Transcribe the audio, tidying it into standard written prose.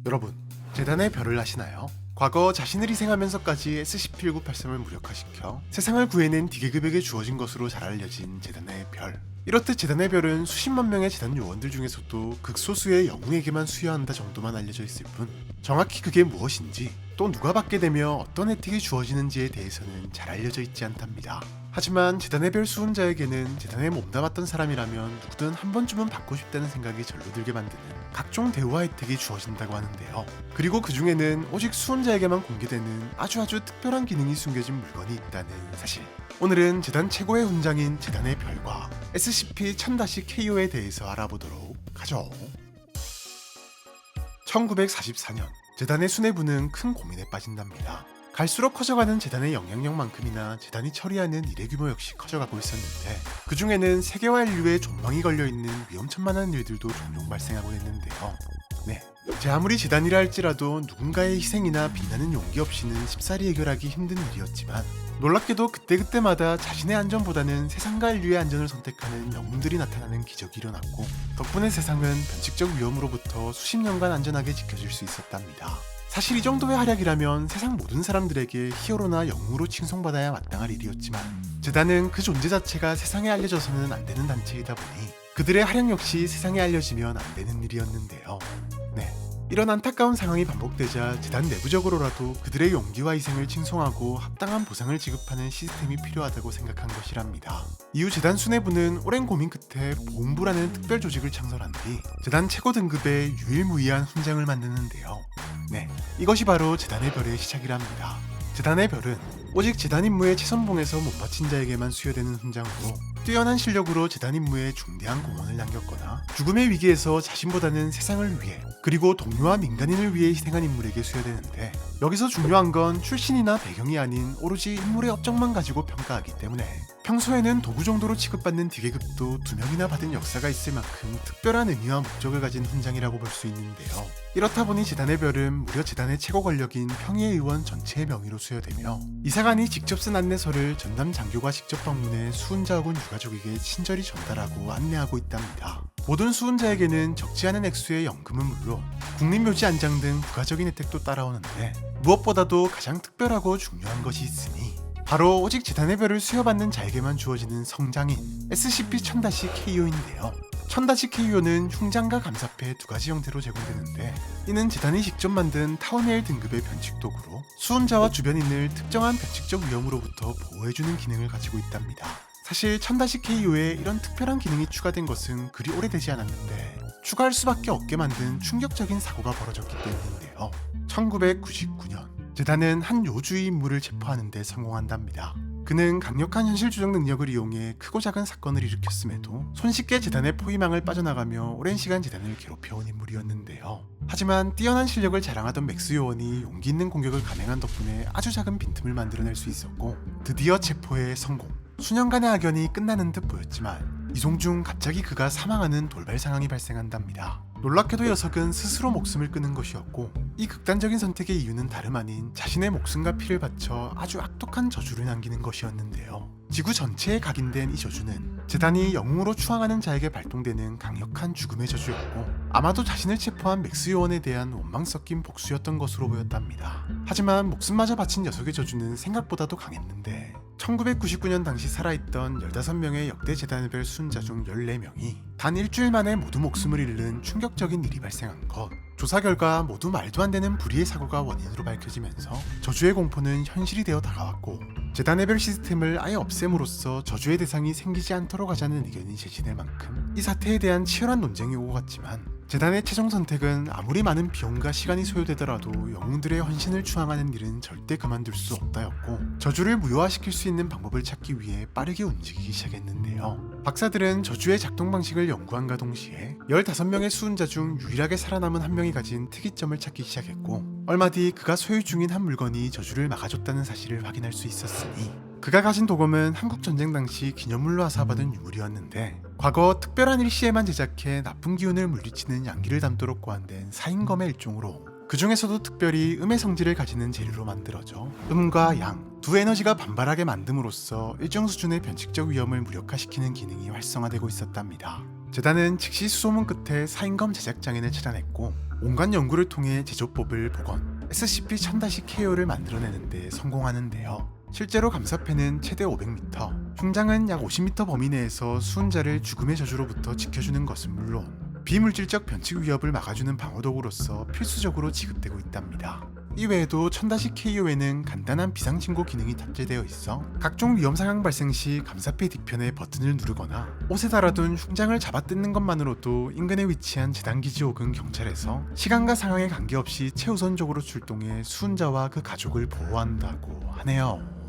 여러분, 재단의 별을 아시나요? 과거 자신을 희생하면서까지 SCP-1983을 무력화시켜 세상을 구해낸 D계급에게 주어진 것으로 잘 알려진 재단의 별. 이렇듯 재단의 별은 수십만 명의 재단 요원들 중에서도 극소수의 영웅에게만 수여한다 정도만 알려져 있을 뿐, 정확히 그게 무엇인지, 또 누가 받게 되며 어떤 혜택이 주어지는지에 대해서는 잘 알려져 있지 않답니다. 하지만 재단의 별 수훈자에게는 재단에 몸담았던 사람이라면 누구든 한 번쯤은 받고 싶다는 생각이 절로 들게 만드는 각종 대우와 혜택이 주어진다고 하는데요. 그리고 그 중에는 오직 수훈자에게만 공개되는 아주 특별한 기능이 숨겨진 물건이 있다는 사실. 오늘은 재단 최고의 훈장인 재단의 별과 SCP-1000-KO에 대해서 알아보도록 하죠. 1944년, 재단의 수뇌부는 큰 고민에 빠진답니다. 갈수록 커져가는 재단의 영향력만큼이나 재단이 처리하는 일의 규모 역시 커져가고 있었는데, 그 중에는 세계와 인류의 존망이 걸려있는 위험천만한 일들도 종종 발생하고 있는데요. 제 아무리 재단이라 할지라도 누군가의 희생이나 빛나는 용기 없이는 쉽사리 해결하기 힘든 일이었지만, 놀랍게도 그때그때마다 자신의 안전보다는 세상과 인류의 안전을 선택하는 영웅들이 나타나는 기적이 일어났고, 덕분에 세상은 변칙적 위험으로부터 수십 년간 안전하게 지켜질 수 있었답니다. 사실 이 정도의 활약이라면 세상 모든 사람들에게 히어로나 영웅으로 칭송받아야 마땅할 일이었지만, 재단은 그 존재 자체가 세상에 알려져서는 안 되는 단체이다 보니 그들의 활약 역시 세상에 알려지면 안 되는 일이었는데요. 이런 안타까운 상황이 반복되자 재단 내부적으로라도 그들의 용기와 희생을 칭송하고 합당한 보상을 지급하는 시스템이 필요하다고 생각한 것이랍니다. 이후 재단 수뇌부는 오랜 고민 끝에 보훈부라는 특별 조직을 창설한 뒤 재단 최고 등급의 유일무이한 훈장을 만드는데요. 이것이 바로 재단의 별의 시작이랍니다. 재단의 별은 오직 재단 임무에 최선봉에서 못 바친 자에게만 수여되는 훈장으로, 뛰어난 실력으로 재단 임무에 중대한 공헌을 남겼거나 죽음의 위기에서 자신보다는 세상을 위해, 그리고 동료와 민간인을 위해 희생한 인물에게 수여되는데, 여기서 중요한 건 출신이나 배경이 아닌 오로지 인물의 업적만 가지고 평가하기 때문에 평소에는 도구 정도로 취급받는 D계급도 2명이나 받은 역사가 있을 만큼 특별한 의미와 목적을 가진 훈장이라고 볼 수 있는데요. 이렇다 보니 재단의 별은 무려 재단의 최고 권력인 평의의원 전체의 명의로 수여되며, 이사관이 직접 쓴 안내서를 전담 장교가 직접 방문해 수훈자 혹은 유가족에게 친절히 전달하고 안내하고 있답니다. 모든 수훈자에게는 적지 않은 액수의 연금은 물론 국립묘지 안장 등 부가적인 혜택도 따라오는데, 무엇보다도 가장 특별하고 중요한 것이 있으니 바로 오직 재단의 별을 수여받는 자에게만 주어지는 성장인 SCP-1000-KO인데요. 1000-KO는 흉장과 감사패 두 가지 형태로 제공되는데, 이는 재단이 직접 만든 타워메일 등급의 변칙 도구로 수훈자와 주변인을 특정한 변칙적 위험으로부터 보호해주는 기능을 가지고 있답니다. 사실 1000-KO에 이런 특별한 기능이 추가된 것은 그리 오래되지 않았는데, 추가할 수밖에 없게 만든 충격적인 사고가 벌어졌기 때문인데요. 1999년, 재단은 한 요주의 인물을 체포하는 데 성공한답니다. 그는 강력한 현실 조작 능력을 이용해 크고 작은 사건을 일으켰음에도 손쉽게 재단의 포위망을 빠져나가며 오랜 시간 재단을 괴롭혀온 인물이었는데요. 하지만 뛰어난 실력을 자랑하던 맥스 요원이 용기 있는 공격을 감행한 덕분에 아주 작은 빈틈을 만들어낼 수 있었고, 드디어 체포에 성공. 수년간의 악연이 끝나는 듯 보였지만 이송 중 갑자기 그가 사망하는 돌발 상황이 발생한답니다. 놀랍게도 녀석은 스스로 목숨을 끊은 것이었고, 이 극단적인 선택의 이유는 다름 아닌 자신의 목숨과 피를 바쳐 아주 악독한 저주를 남기는 것이었는데요. 지구 전체에 각인된 이 저주는 재단이 영웅으로 추앙하는 자에게 발동되는 강력한 죽음의 저주였고, 아마도 자신을 체포한 맥스 요원에 대한 원망 섞인 복수였던 것으로 보였답니다. 하지만 목숨마저 바친 녀석의 저주는 생각보다도 강했는데, 1999년 당시 살아있던 15명의 역대 재단의 별 수훈자 중 14명이 단 일주일 만에 모두 목숨을 잃는 충격적인 일이 발생한 것. 조사 결과 모두 말도 안 되는 불의의 사고가 원인으로 밝혀지면서 저주의 공포는 현실이 되어 다가왔고, 재단의 별 시스템을 아예 없앰으로써 저주의 대상이 생기지 않도록 하자는 의견이 제시될 만큼 이 사태에 대한 치열한 논쟁이 오고 갔지만, 재단의 최종 선택은 아무리 많은 비용과 시간이 소요되더라도 영웅들의 헌신을 추앙하는 일은 절대 그만둘 수 없다였고, 저주를 무효화시킬 수 있는 방법을 찾기 위해 빠르게 움직이기 시작했는데요. 박사들은 저주의 작동 방식을 연구함과 동시에 15명의 수훈자 중 유일하게 살아남은 한 명이 가진 특이점을 찾기 시작했고, 얼마 뒤 그가 소유 중인 한 물건이 저주를 막아줬다는 사실을 확인할 수 있었으니, 그가 가진 도검은 한국전쟁 당시 기념물로 하사받은 유물이었는데, 과거 특별한 일시에만 제작해 나쁜 기운을 물리치는 양기를 담도록 고안된 사인검의 일종으로, 그 중에서도 특별히 음의 성질을 가지는 재료로 만들어져 음과 양 두 에너지가 반발하게 만듦으로써 일정 수준의 변칙적 위험을 무력화시키는 기능이 활성화되고 있었답니다. 재단은 즉시 수소문 끝에 사인검 제작 장인을 찾아냈고, 온갖 연구를 통해 제조법을 복원, SCP-1000-KO를 만들어내는데 성공하는데요. 실제로 감사패는 최대 500m, 흉장은 약 50m 범위 내에서 수은자를 죽음의 저주로부터 지켜주는 것은 물론 비물질적 변칙 위협을 막아주는 방어도구로서 필수적으로 지급되고 있답니다. 이외에도 1000-KO에는 간단한 비상신고 기능이 탑재되어 있어 각종 위험 상황 발생 시 감사패 뒤편의 버튼을 누르거나 옷에 달아둔 흉장을 잡아뜯는 것만으로도 인근에 위치한 재단기지 혹은 경찰에서 시간과 상황에 관계없이 최우선적으로 출동해 수은자와 그 가족을 보호한다고 하네요.